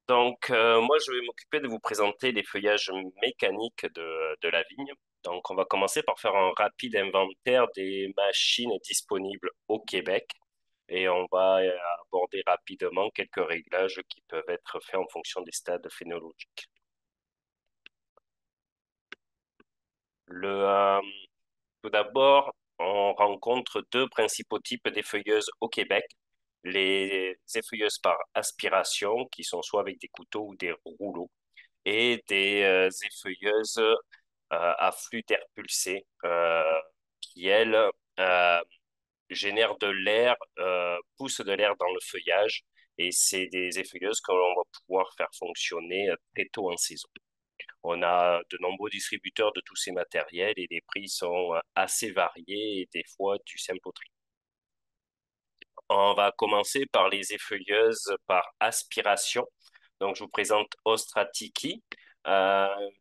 Moi, je vais m'occuper de vous présenter les feuillages mécaniques de la vigne. Donc, on va commencer par faire un rapide inventaire des machines disponibles au Québec et on va aborder rapidement quelques réglages qui peuvent être faits en fonction des stades phénologiques. Le, euh, Tout d'abord, on rencontre deux principaux types d'effeuilleuses au Québec. Les effeuilleuses par aspiration, qui sont soit avec des couteaux ou des rouleaux, et des effeuilleuses à flux d'air pulsé qui, elles, euh, génèrent de l'air, poussent de l'air dans le feuillage. Et c'est des effeuilleuses que l'on va pouvoir faire fonctionner très tôt en saison. On a de nombreux distributeurs de tous ces matériels et les prix sont assez variés et des fois du simple au tri. On va commencer par les effeuilleuses par aspiration. Donc, je vous présente Ostratiki,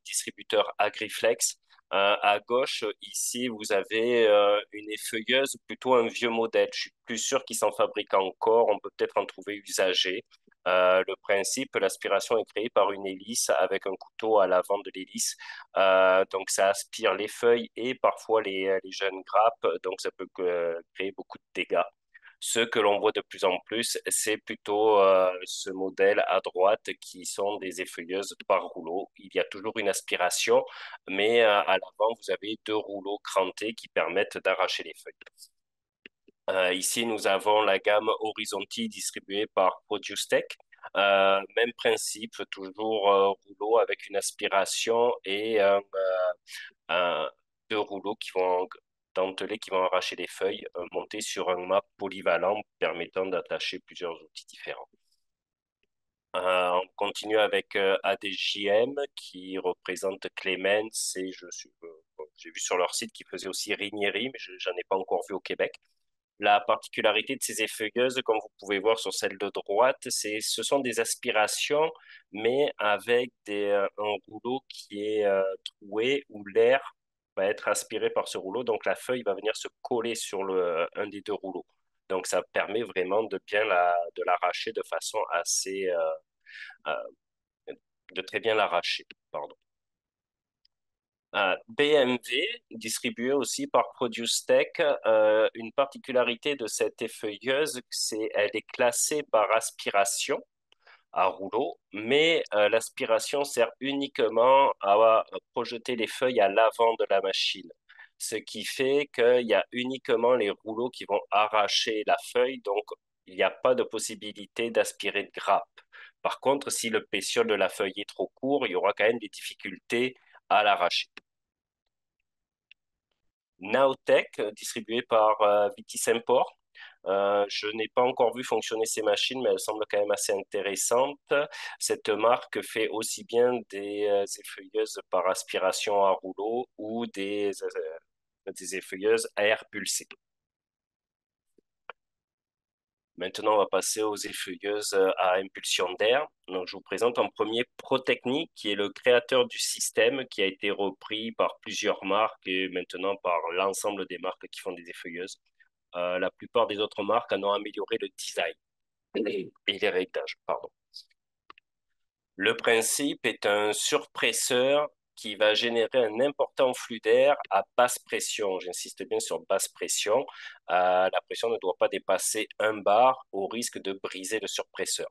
distributeur Agriflex. À gauche, ici, vous avez une effeuilleuse, plutôt un vieux modèle. Je suis plus sûr qu'il s'en fabrique encore. On peut peut-être en trouver usagé. Le principe, l'aspiration est créée par une hélice avec un couteau à l'avant de l'hélice. Donc, ça aspire les feuilles et parfois les jeunes grappes. Donc, ça peut créer beaucoup de dégâts. Ce que l'on voit de plus en plus, c'est plutôt ce modèle à droite qui sont des effeuilleuses par rouleau. Il y a toujours une aspiration, mais à l'avant, vous avez deux rouleaux crantés qui permettent d'arracher les feuilles. Ici, nous avons la gamme Horizonti distribuée par ProduceTech. Même principe, toujours rouleau avec une aspiration et un- deux rouleaux qui vont dentelés qui vont arracher les feuilles montés sur un mât polyvalent permettant d'attacher plusieurs outils différents. On continue avec ADJM qui représente Clemens et j'ai vu sur leur site qu'ils faisaient aussi Rinieri, mais j'en ai pas encore vu au Québec. La particularité de ces effeuilleuses, comme vous pouvez voir sur celle de droite, ce sont des aspirations, mais avec un rouleau qui est troué où l'air va être aspiré par ce rouleau. Donc la feuille va venir se coller sur un des deux rouleaux. Donc ça permet vraiment de l'arracher de façon euh, de très bien l'arracher. Pardon. BMW, distribué aussi par Produce Tech, une particularité de cette effeuilleuse, elle est classée par aspiration à rouleau, mais l'aspiration sert uniquement à projeter les feuilles à l'avant de la machine, ce qui fait qu'il y a uniquement les rouleaux qui vont arracher la feuille, donc il n'y a pas de possibilité d'aspirer de grappe. Par contre, si le pétiole de la feuille est trop court, il y aura quand même des difficultés à l'arracher. Naotech, distribué par Vitis Import. Je n'ai pas encore vu fonctionner ces machines, mais elles semblent quand même assez intéressantes. Cette marque fait aussi bien des effeuilleuses par aspiration à rouleau ou des effeuilleuses à air pulsé. Maintenant, on va passer aux effeuilleuses à impulsion d'air. Donc, je vous présente en premier ProTechnique, qui est le créateur du système, qui a été repris par plusieurs marques et maintenant par l'ensemble des marques qui font des effeuilleuses. La plupart des autres marques en ont amélioré le design et les réglages, pardon. Le principe est un surpresseur qui va générer un important flux d'air à basse pression. J'insiste bien sur basse pression. La pression ne doit pas dépasser 1 bar au risque de briser le surpresseur.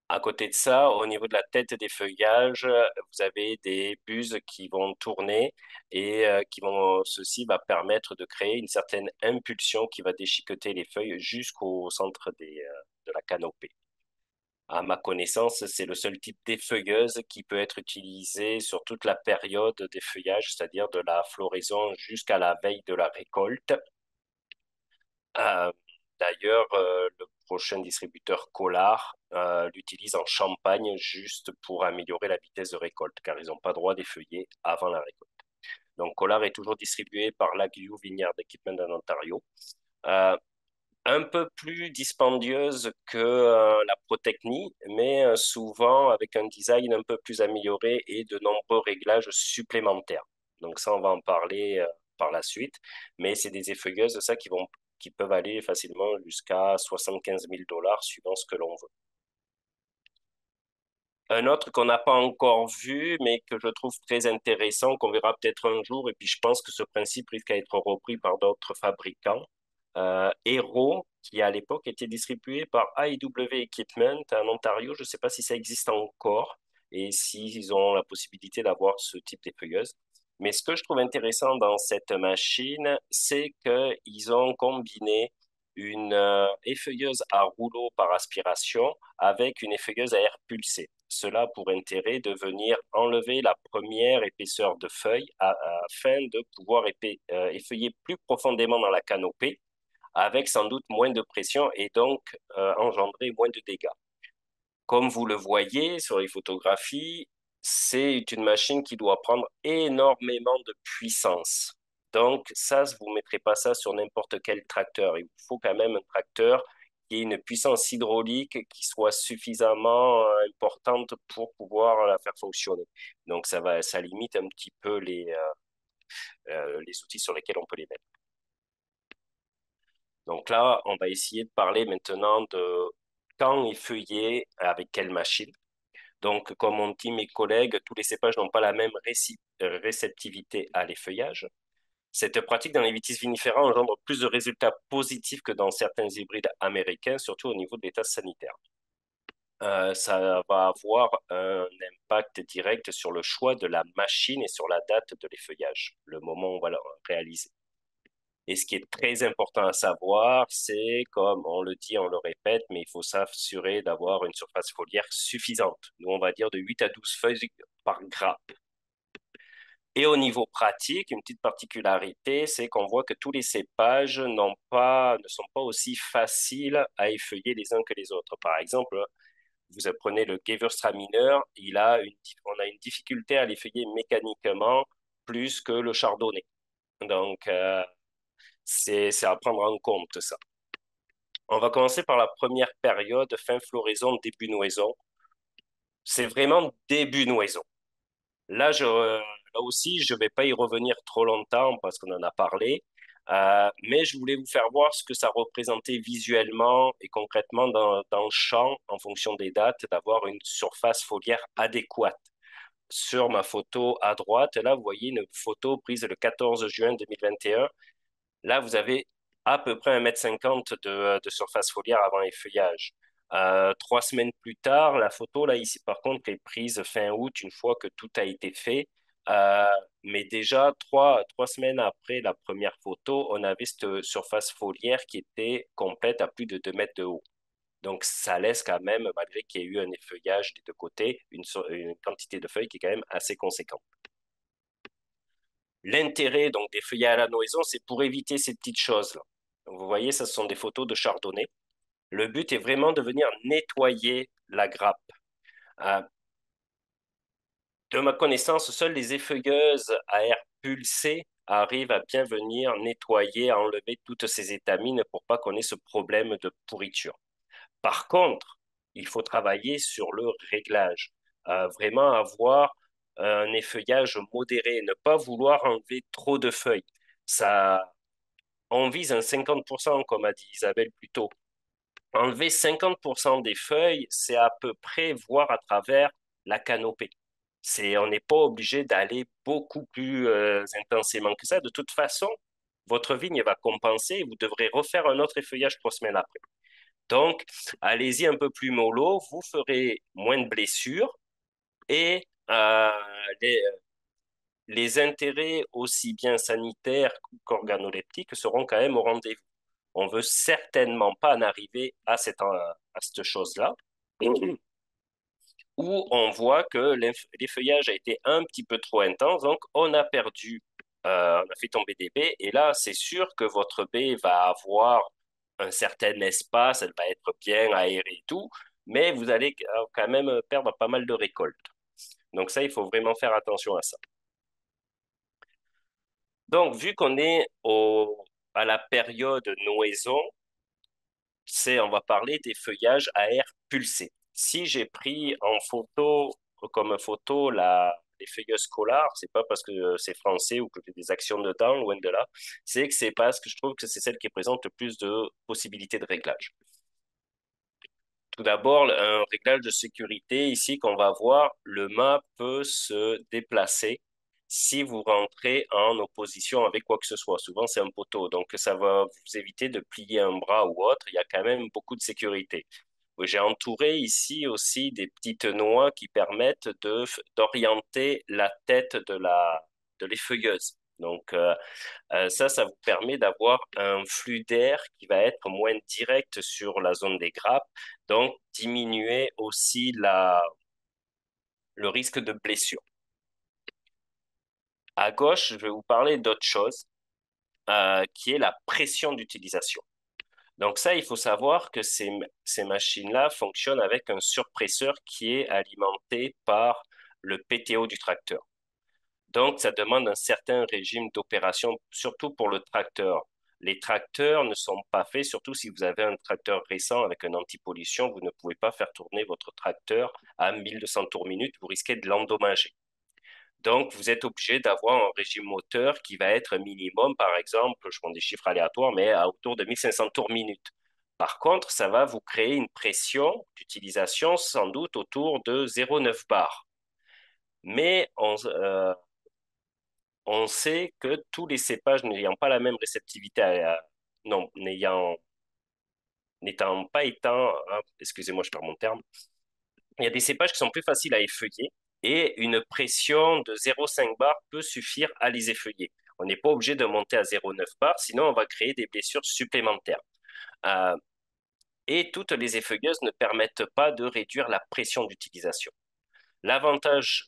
À côté de ça, au niveau de la tête des feuillages, vous avez des buses qui vont tourner et ceci va permettre de créer une certaine impulsion qui va déchiqueter les feuilles jusqu'au centre de la canopée. À ma connaissance, c'est le seul type d'effeuilleuse qui peut être utilisé sur toute la période des feuillages, c'est-à-dire de la floraison jusqu'à la veille de la récolte. Euh, D'ailleurs, le prochain distributeur Collard l'utilise en Champagne juste pour améliorer la vitesse de récolte, car ils n'ont pas droit d'effeuiller avant la récolte. Donc Collard est toujours distribué par l'Agnew Vineyard Equipment en Ontario. Euh, un peu plus dispendieuse que la Protechnie, mais souvent avec un design un peu plus amélioré et de nombreux réglages supplémentaires. Donc ça, on va en parler par la suite, mais c'est des effeuilleuses, ça, qui peuvent aller facilement jusqu'à 75 000 $ suivant ce que l'on veut. Un autre qu'on n'a pas encore vu, mais que je trouve très intéressant, qu'on verra peut-être un jour, et puis je pense que ce principe risque d'être repris par d'autres fabricants. Hero, qui à l'époque était distribué par AEW Equipment en Ontario. Je ne sais pas si ça existe encore et s'ils ont la possibilité d'avoir ce type d'effeuilleuse. Mais ce que je trouve intéressant dans cette machine, c'est qu'ils ont combiné une effeuilleuse à rouleau par aspiration avec une effeuilleuse à air pulsé. Cela pour intérêt de venir enlever la première épaisseur de feuille afin de pouvoir effeuiller plus profondément dans la canopée avec sans doute moins de pression et donc engendrer moins de dégâts. Comme vous le voyez sur les photographies, c'est une machine qui doit prendre énormément de puissance. Donc ça, vous ne mettrez pas ça sur n'importe quel tracteur. Il vous faut quand même un tracteur qui ait une puissance hydraulique qui soit suffisamment importante pour pouvoir la faire fonctionner. Donc ça limite un petit peu les outils sur lesquels on peut les mettre. Donc là, on va essayer de parler maintenant de quand effeuiller, avec quelle machine. Donc, comme ont dit mes collègues, tous les cépages n'ont pas la même réceptivité à l'effeuillage. Cette pratique dans les vitis vinifera engendre plus de résultats positifs que dans certains hybrides américains, surtout au niveau de l'état sanitaire. Ça va avoir un impact direct sur le choix de la machine et sur la date de l'effeuillage, le moment où on va le réaliser. Et ce qui est très important à savoir, c'est, comme on le dit, on le répète, mais il faut s'assurer d'avoir une surface foliaire suffisante. Nous, on va dire de 8 à 12 feuilles par grappe. Et au niveau pratique, une petite particularité, c'est qu'on voit que tous les cépages ne sont pas aussi faciles à effeuiller les uns que les autres. Par exemple, vous apprenez le Gewürztraminer, on a une difficulté à l'effeuiller mécaniquement plus que le chardonnay. Donc, c'est à prendre en compte, ça. On va commencer par la première période, fin floraison, début nouaison. C'est vraiment début nouaison. Là, là aussi, je ne vais pas y revenir trop longtemps parce qu'on en a parlé, mais je voulais vous faire voir ce que ça représentait visuellement et concrètement dans le champ, en fonction des dates, d'avoir une surface foliaire adéquate. Sur ma photo à droite, là, vous voyez une photo prise le 14 juin 2021. Là, vous avez à peu près 1,50 m de surface foliaire avant effeuillage. 3 semaines plus tard, la photo, là, ici, par contre, est prise fin août, une fois que tout a été fait. Euh, mais déjà, 3 semaines après la première photo, on avait cette surface foliaire qui était complète à plus de 2 mètres de haut. Donc, ça laisse quand même, malgré qu'il y ait eu un effeuillage des deux côtés, une quantité de feuilles qui est quand même assez conséquente. L'intérêt donc des feuillets à la noison, c'est pour éviter ces petites choses-là. Vous voyez, ça, ce sont des photos de chardonnay. Le but est vraiment de venir nettoyer la grappe. Euh, de ma connaissance, seules les effeuilleuses à air pulsé arrivent à bien venir nettoyer, à enlever toutes ces étamines pour pas qu'on ait ce problème de pourriture. Par contre, il faut travailler sur le réglage. Vraiment avoir un effeuillage modéré, ne pas vouloir enlever trop de feuilles. Ça, on vise un 50%, comme a dit Isabelle plus tôt. Enlever 50% des feuilles, c'est à peu près voir à travers la canopée. On n'est pas obligé d'aller beaucoup plus intensément que ça. De toute façon, votre vigne va compenser et vous devrez refaire un autre effeuillage 3 semaines après. Donc, allez-y un peu plus mollo, vous ferez moins de blessures et les, les intérêts aussi bien sanitaires qu'organoleptiques seront quand même au rendez-vous. On veut certainement pas en arriver à cette chose-là, où on voit que l'effeuillage a été un petit peu trop intense, donc on a fait tomber des baies, et là, c'est sûr que votre baie va avoir un certain espace, elle va être bien aérée et tout, mais vous allez quand même perdre pas mal de récoltes. Donc ça, il faut vraiment faire attention à ça. Donc, vu qu'on est à la période nouaison, on va parler des feuillages à air pulsé. Si j'ai pris en photo, comme photo, les feuilleuses scolaires, c'est pas parce que c'est français ou que j'ai des actions dedans, loin de là, c'est que c'est parce que je trouve que c'est celle qui présente le plus de possibilités de réglage. Tout d'abord, un réglage de sécurité ici qu'on va voir, le mât peut se déplacer si vous rentrez en opposition avec quoi que ce soit. Souvent, c'est un poteau, donc ça va vous éviter de plier un bras ou autre. Il y a quand même beaucoup de sécurité. J'ai entouré ici aussi des petites noix qui permettent d'orienter la tête de l'effeuilleuse. Donc, ça vous permet d'avoir un flux d'air qui va être moins direct sur la zone des grappes, donc diminuer aussi le risque de blessure. À gauche, je vais vous parler d'autre chose, qui est la pression d'utilisation. Donc ça, il faut savoir que ces machines-là fonctionnent avec un surpresseur qui est alimenté par le PTO du tracteur. Donc, ça demande un certain régime d'opération, surtout pour le tracteur. Les tracteurs ne sont pas faits, surtout si vous avez un tracteur récent avec un anti-pollution, vous ne pouvez pas faire tourner votre tracteur à 1200 tours minute, vous risquez de l'endommager. Donc, vous êtes obligé d'avoir un régime moteur qui va être minimum, par exemple, je prends des chiffres aléatoires, mais à autour de 1500 tours minute. Par contre, ça va vous créer une pression d'utilisation sans doute autour de 0,9 bar. Mais on sait que tous les cépages n'ayant pas la même réceptivité non, n'étant pas étant, excusez-moi, je perds mon terme, il y a des cépages qui sont plus faciles à effeuiller et une pression de 0,5 bar peut suffire à les effeuiller. On n'est pas obligé de monter à 0,9 bar, sinon on va créer des blessures supplémentaires. Euh, et toutes les effeuilleuses ne permettent pas de réduire la pression d'utilisation. L'avantage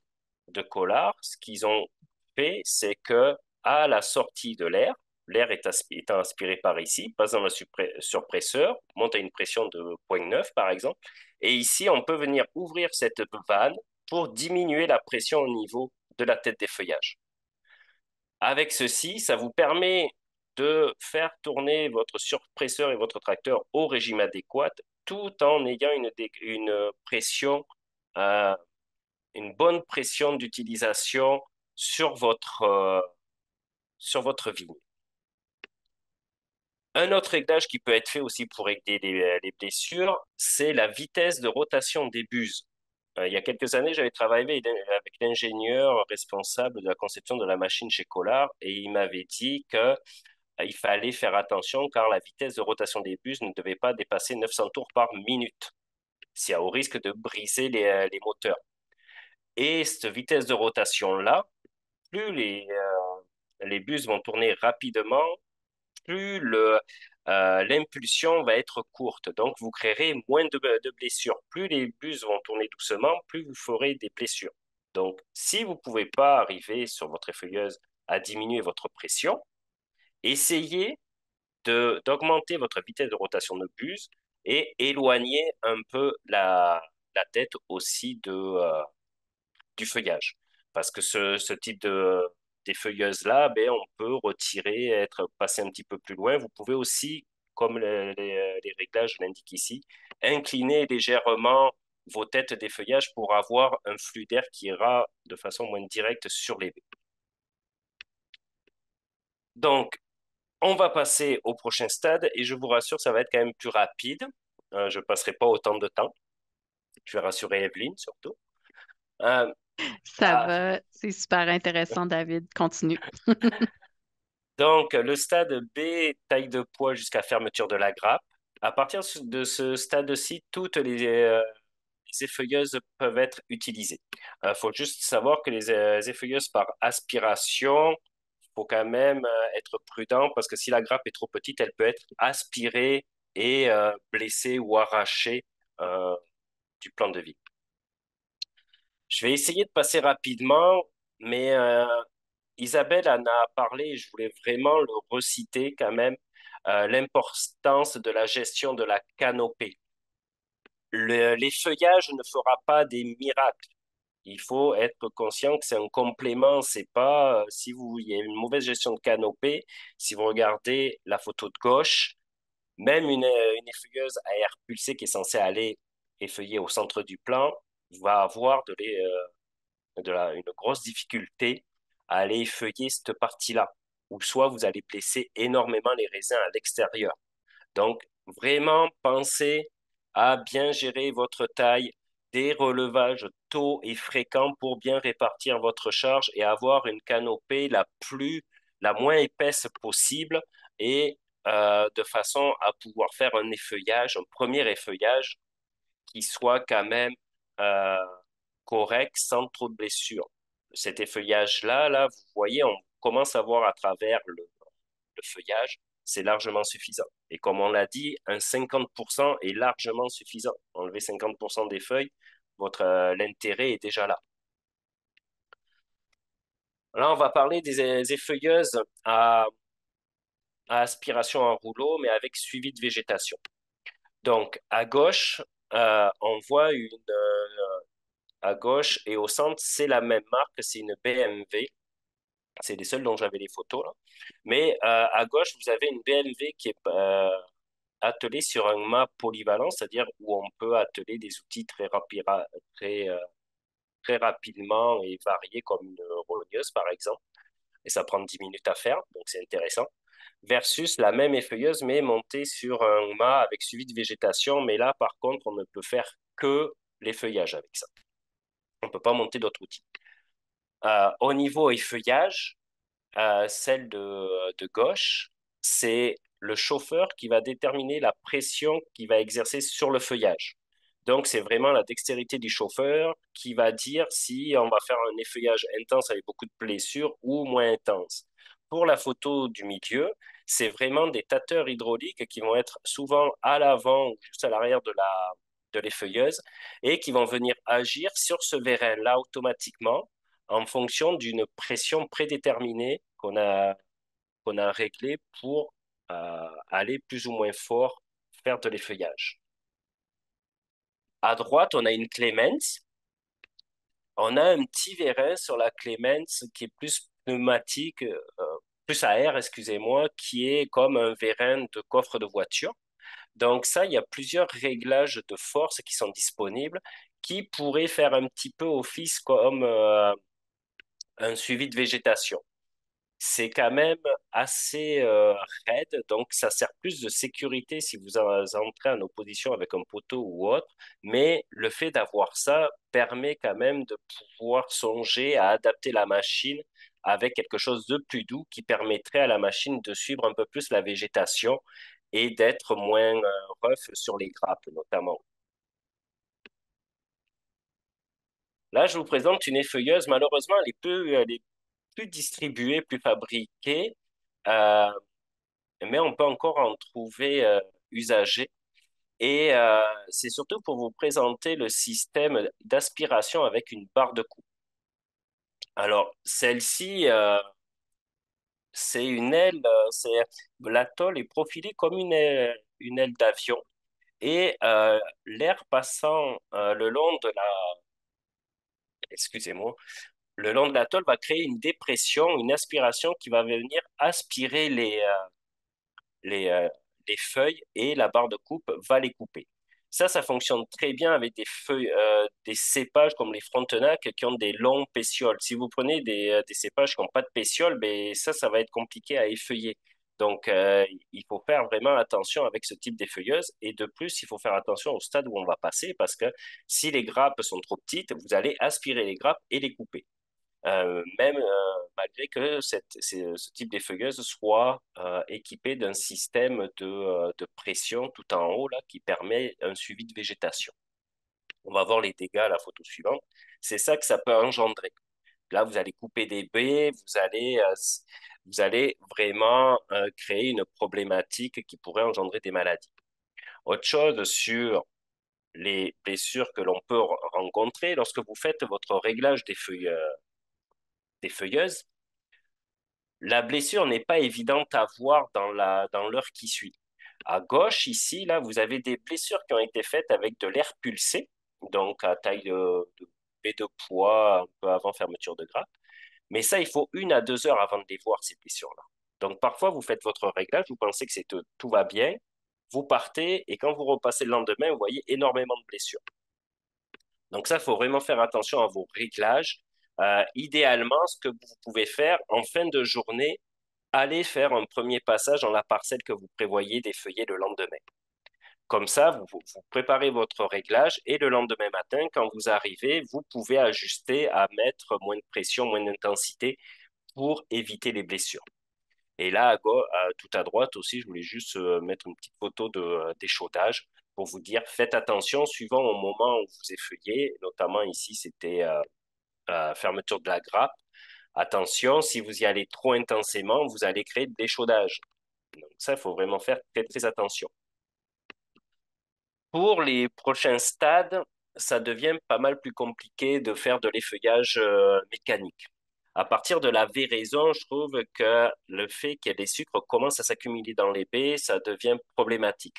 de Collard, ce qu'ils ont fait, c'est que à la sortie de l'air, l'air étant aspiré par ici, passe dans le surpresseur, monte à une pression de 0,9 par exemple, et ici on peut venir ouvrir cette vanne pour diminuer la pression au niveau de la tête des feuillages. Avec ceci, ça vous permet de faire tourner votre surpresseur et votre tracteur au régime adéquat tout en ayant une pression euh, une bonne pression d'utilisation sur votre vigne. Un autre réglage qui peut être fait aussi pour régler les blessures, c'est la vitesse de rotation des buses. Il y a quelques années, j'avais travaillé avec l'ingénieur responsable de la conception de la machine chez Collard et il m'avait dit que il fallait faire attention car la vitesse de rotation des buses ne devait pas dépasser 900 tours par minute, c'est au risque de briser les moteurs. Et cette vitesse de rotation-là, plus les bus vont tourner rapidement, plus l'impulsion va être courte. Donc, vous créerez moins de blessures. Plus les bus vont tourner doucement, plus vous ferez des blessures. Donc, si vous ne pouvez pas arriver sur votre effeuilleuse à diminuer votre pression, essayez d'augmenter votre vitesse de rotation de bus et éloigner un peu la tête aussi du feuillage. Parce que ce type des feuilleuses-là, ben, on peut retirer, passer un petit peu plus loin. Vous pouvez aussi, comme les réglages l'indiquent ici, incliner légèrement vos têtes des feuillages pour avoir un flux d'air qui ira de façon moins directe sur les baies. Donc, on va passer au prochain stade et je vous rassure, ça va être quand même plus rapide. Je ne passerai pas autant de temps. Je vais rassurer Evelyne surtout. Euh, Ça ah, va, c'est super intéressant, David. Continue. Donc, le stade B, taille de poids jusqu'à fermeture de la grappe. À partir de ce stade-ci, toutes les effeuilleuses peuvent être utilisées. Il faut juste savoir que les effeuilleuses par aspiration, il faut quand même être prudent parce que si la grappe est trop petite, elle peut être aspirée et blessée ou arrachée euh, du plan de vie. Je vais essayer de passer rapidement, mais Isabelle en a parlé et je voulais vraiment le reciter quand même, l'importance de la gestion de la canopée. L'effeuillage ne fera pas des miracles. Il faut être conscient que c'est un complément, c'est pas, si vous, il y a une mauvaise gestion de canopée, si vous regardez la photo de gauche, même une effeuilleuse à air pulsé qui est censée aller effeuiller au centre du plan va avoir une grosse difficulté à aller effeuiller cette partie-là, ou soit vous allez blesser énormément les raisins à l'extérieur. Donc, vraiment pensez à bien gérer votre taille, des relevages tôt et fréquents pour bien répartir votre charge et avoir une canopée la moins épaisse possible et de façon à pouvoir faire un effeuillage, un premier effeuillage qui soit quand même euh, correct sans trop de blessures. Cet effeuillage-là, là, vous voyez, on commence à voir à travers le feuillage, c'est largement suffisant. Et comme on l'a dit, un 50% est largement suffisant. Enlever 50% des feuilles, l'intérêt est déjà là. Là, on va parler des effeuilleuses à aspiration en rouleau, mais avec suivi de végétation. Donc, à gauche, on voit à gauche et au centre, c'est la même marque, c'est une BMW. C'est les seuls dont j'avais les photos là. Mais à gauche, vous avez une BMW qui est attelée sur un mât polyvalent, c'est-à-dire où on peut atteler des outils très, très rapidement et variés, comme une rogneuse par exemple. Et ça prend 10 minutes à faire, donc c'est intéressant. Versus la même effeuilleuse, mais montée sur un mât avec suivi de végétation. Mais là, par contre, on ne peut faire que l'effeuillage avec ça. On ne peut pas monter d'autres outils. Au niveau effeuillage, celle de gauche, c'est le chauffeur qui va déterminer la pression qu'il va exercer sur le feuillage. Donc, c'est vraiment la dextérité du chauffeur qui va dire si on va faire un effeuillage intense avec beaucoup de blessures ou moins intense. Pour la photo du milieu, c'est vraiment des tâteurs hydrauliques qui vont être souvent à l'avant ou juste à l'arrière de l'effeuilleuse et qui vont venir agir sur ce vérin-là automatiquement en fonction d'une pression prédéterminée qu'on a réglée pour aller plus ou moins fort faire de l'effeuillage. À droite, on a une Clemens. On a un petit vérin sur la Clemens qui est plus pneumatique, plus à air, excusez-moi, qui est comme un vérin de coffre de voiture. Donc ça, il y a plusieurs réglages de force qui sont disponibles qui pourraient faire un petit peu office comme un suivi de végétation. C'est quand même assez raide, donc ça sert plus de sécurité si vous entrez en opposition avec un poteau ou autre, mais le fait d'avoir ça permet quand même de pouvoir songer à adapter la machine avec quelque chose de plus doux qui permettrait à la machine de suivre un peu plus la végétation et d'être moins rough sur les grappes notamment. Là, je vous présente une effeuilleuse. Malheureusement, elle est plus distribuée, plus fabriquée. Euh, mais on peut encore en trouver usagé. Et c'est surtout pour vous présenter le système d'aspiration avec une barre de coupe. Alors, celle-ci, c'est une aile, l'atoll est profilé comme une aile d'avion. Et l'air passant le long de excusez-moi, le long de l'atoll va créer une dépression, une aspiration qui va venir aspirer les, euh, les feuilles et la barre de coupe va les couper. Ça fonctionne très bien avec des feuilles, des cépages comme les Frontenac qui ont des longs pétioles. Si vous prenez des cépages qui n'ont pas de pétioles, ben ça va être compliqué à effeuiller. Donc, il faut faire vraiment attention avec ce type d'effeuilleuse. Et de plus, il faut faire attention au stade où on va passer parce que si les grappes sont trop petites, vous allez aspirer les grappes et les couper. Même malgré que ce type d'effeuilleuse soit équipé d'un système de pression tout en haut là, qui permet un suivi de végétation. On va voir les dégâts à la photo suivante. C'est ça que ça peut engendrer. Là, vous allez couper des baies, vous allez vraiment créer une problématique qui pourrait engendrer des maladies. Autre chose sur les blessures que l'on peut rencontrer lorsque vous faites votre réglage des feuilleuses, la blessure n'est pas évidente à voir dans l'heure qui suit. À gauche, ici, là, vous avez des blessures qui ont été faites avec de l'air pulsé, donc à taille et de poids un peu avant fermeture de grappe. Mais ça, il faut 1 à 2 heures avant de les voir, ces blessures-là. Donc parfois, vous faites votre réglage, vous pensez que tout va bien, vous partez et quand vous repassez le lendemain, vous voyez énormément de blessures. Donc ça, il faut vraiment faire attention à vos réglages. Idéalement, ce que vous pouvez faire en fin de journée, allez faire un premier passage dans la parcelle que vous prévoyez d'effeuiller le lendemain. Comme ça, vous préparez votre réglage et le lendemain matin, quand vous arrivez, vous pouvez ajuster à mettre moins de pression, moins d'intensité pour éviter les blessures. Et là, tout à droite aussi, je voulais juste mettre une petite photo d'échaudage pour vous dire, faites attention suivant au moment où vous effeuillez, notamment ici, c'était fermeture de la grappe. Attention, si vous y allez trop intensément, vous allez créer de l'échaudage. Donc ça, il faut vraiment faire très, très attention. Pour les prochains stades, ça devient pas mal plus compliqué de faire de l'effeuillage mécanique. À partir de la véraison, je trouve que le fait que les sucres commencent à s'accumuler dans les baies, ça devient problématique.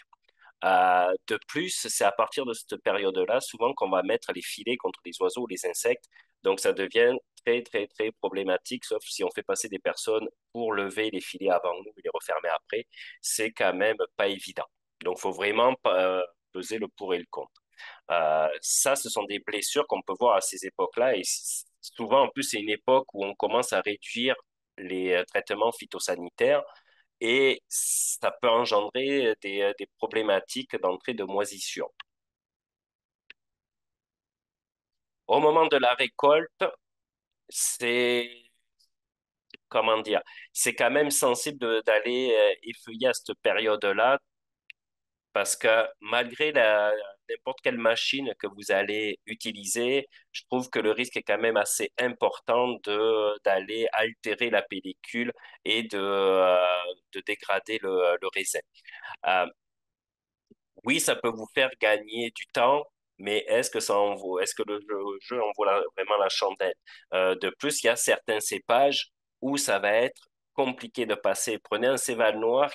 De plus, c'est à partir de cette période-là, souvent qu'on va mettre les filets contre les oiseaux ou les insectes. Donc, ça devient très, très, très problématique, sauf si on fait passer des personnes pour lever les filets avant nous et les refermer après. C'est quand même pas évident. Donc, il faut vraiment peser le pour et le contre. Ça, ce sont des blessures qu'on peut voir à ces époques-là. Et souvent, en plus, c'est une époque où on commence à réduire les traitements phytosanitaires et ça peut engendrer des problématiques d'entrée de moisissure. Au moment de la récolte, c'est, comment dire, c'est quand même sensible d'aller effeuiller à cette période-là parce que malgré n'importe quelle machine que vous allez utiliser, je trouve que le risque est quand même assez important d'aller altérer la pellicule et de dégrader le raisin. Euh, oui, ça peut vous faire gagner du temps, mais est-ce que jeu en vaut vraiment la chandelle? De plus, il y a certains cépages où ça va être compliqué de passer. Prenez un céval noir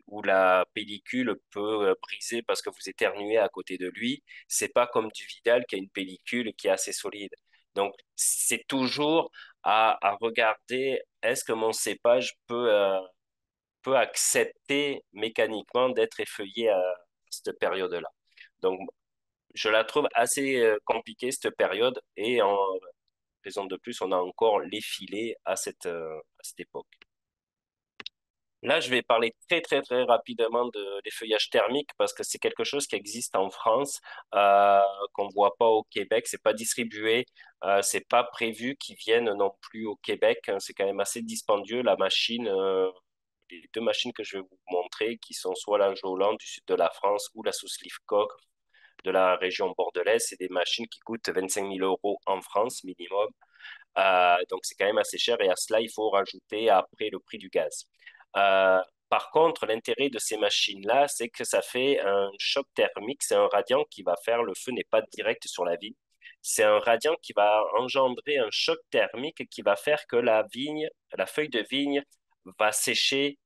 où la pellicule peut briser parce que vous éternuez à côté de lui. C'est pas comme du Vidal qui a une pellicule qui est assez solide. Donc, c'est toujours à regarder, est-ce que mon cépage peut accepter mécaniquement d'être effeuillé à cette période-là. Donc, je la trouve assez compliquée, cette période, et en raison de plus, on a encore les filets à cette époque. Là, je vais parler très, très, très rapidement de l'effeuillage thermique parce que c'est quelque chose qui existe en France, euh, qu'on ne voit pas au Québec. C'est pas distribué, c'est pas prévu qu'ils viennent non plus au Québec. C'est quand même assez dispendieux. Les deux machines que je vais vous montrer, qui sont soit la Jolan du sud de la France ou la Souslifcock de la région bordelaise, c'est des machines qui coûtent 25 000 euros en France minimum. Donc c'est quand même assez cher et à cela, il faut rajouter après le prix du gaz. Euh, Par contre, l'intérêt de ces machines-là, c'est que ça fait un choc thermique. C'est un radiant qui va faire, le feu n'est pas direct sur la vigne. C'est un radiant qui va engendrer un choc thermique qui va faire que la feuille de vigne va sécher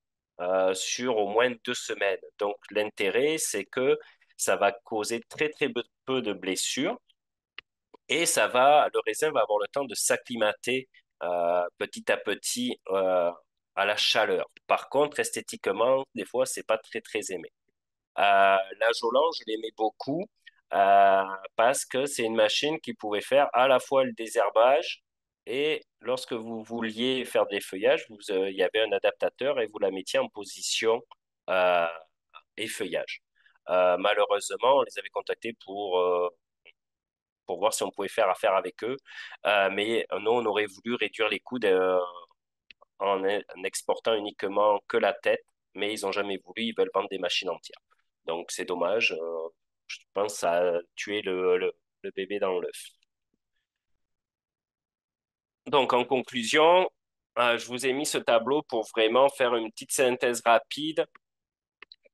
sur au moins 2 semaines. Donc l'intérêt, c'est que ça va causer très très peu de blessures et le raisin va avoir le temps de s'acclimater petit à petit à la chaleur. Par contre, esthétiquement, des fois, c'est pas très très aimé. La Jolan, je l'aimais beaucoup euh, parce que c'est une machine qui pouvait faire à la fois le désherbage et lorsque vous vouliez faire des feuillages, il y avait un adaptateur et vous la mettiez en position euh, effeuillage. Malheureusement, on les avait contactés pour voir si on pouvait faire affaire avec eux. Mais nous, on aurait voulu réduire les coûts en exportant uniquement que la tête, mais ils n'ont jamais voulu, ils veulent vendre des machines entières. Donc c'est dommage, je pense que ça a tué le bébé dans l'œuf. Donc en conclusion, je vous ai mis ce tableau pour vraiment faire une petite synthèse rapide.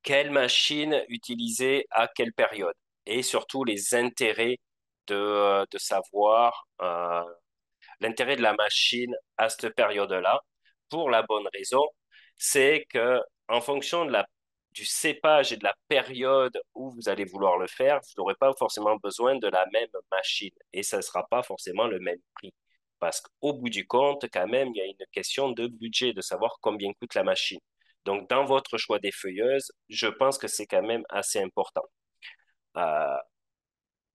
Quelle machine utiliser à quelle période? Et surtout les intérêts de savoir l'intérêt de la machine à cette période-là, pour la bonne raison, c'est que en fonction du cépage et de la période où vous allez vouloir le faire, vous n'aurez pas forcément besoin de la même machine et ça ne sera pas forcément le même prix. Parce qu'au bout du compte, quand même, il y a une question de budget, de savoir combien coûte la machine. Donc, dans votre choix des feuilleuses, je pense que c'est quand même assez important. Euh,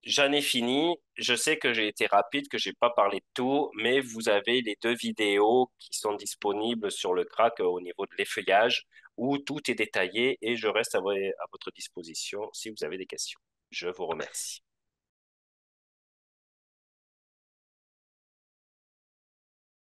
J'en ai fini. Je sais que j'ai été rapide, que j'ai pas parlé de tout, mais vous avez les deux vidéos qui sont disponibles sur le crack au niveau de l'effeuillage où tout est détaillé et je reste à votre disposition si vous avez des questions. Je vous remercie.